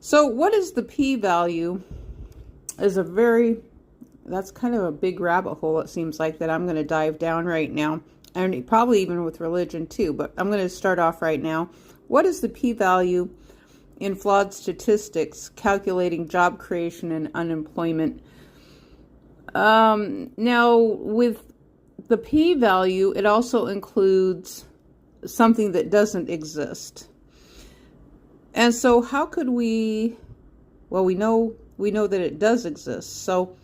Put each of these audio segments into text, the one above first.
So what is the p-value is that's kind of a big rabbit hole, it seems like, that I'm going to dive down right now. And probably even with religion too, but I'm going to start off right now. What is the p-value in flawed statistics calculating job creation and unemployment? Now, with the p-value, it also includes something that doesn't exist. And so how could we, well, we know that it does exist. So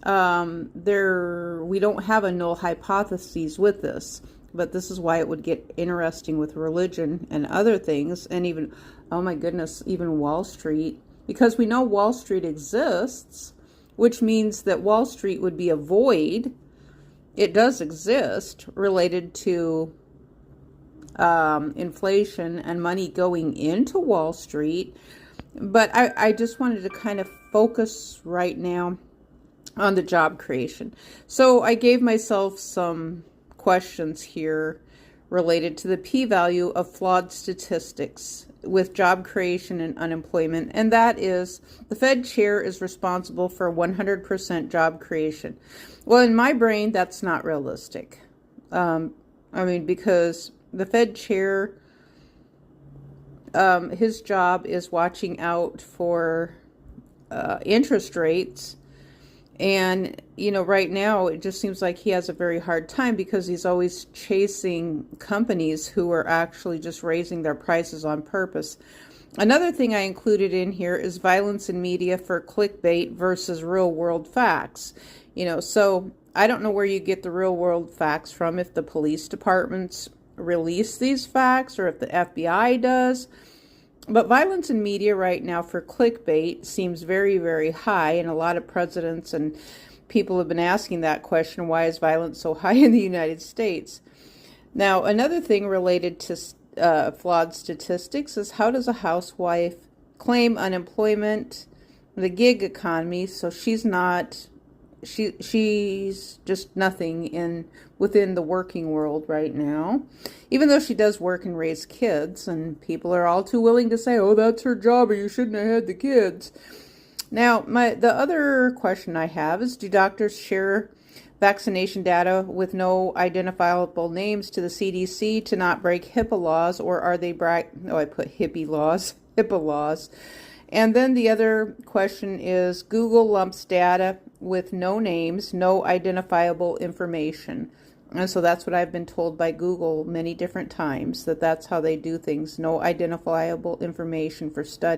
we don't have a null hypothesis with this, but this is why it would get interesting with religion and other things, and even, oh my goodness, even Wall Street, because we know Wall Street exists, which means that Wall Street would be a void. It does exist, related to inflation and money going into Wall Street. But I just wanted to kind of focus right now on the job creation. So I gave myself some questions here related to the p-value of flawed statistics with job creation and unemployment. And that is, the Fed chair is responsible for 100% job creation. Well, in my brain, that's not realistic. Because the Fed chair, his job is watching out for interest rates. And, right now it just seems like he has a very hard time because he's always chasing companies who are actually just raising their prices on purpose. Another thing I included in here is violence in media for clickbait versus real world facts. So I don't know where you get the real world facts from, if the police departments release these facts or if the FBI does. But violence in media right now for clickbait seems very, very high, and a lot of presidents and people have been asking that question, why is violence so high in the United States? Now, another thing related to flawed statistics is, how does a housewife claim unemployment, the gig economy, so she's just nothing within the working world right now, even though she does work and raise kids, and people are all too willing to say, oh, that's her job, or you shouldn't have had the kids. Now, the other question I have is, do doctors share vaccination data with no identifiable names to the CDC to not break HIPAA laws, or are they I put HIPAA laws. And then the other question is, Google lumps data with no names, no identifiable information. And so that's what I've been told by Google many different times, that's how they do things, no identifiable information for study.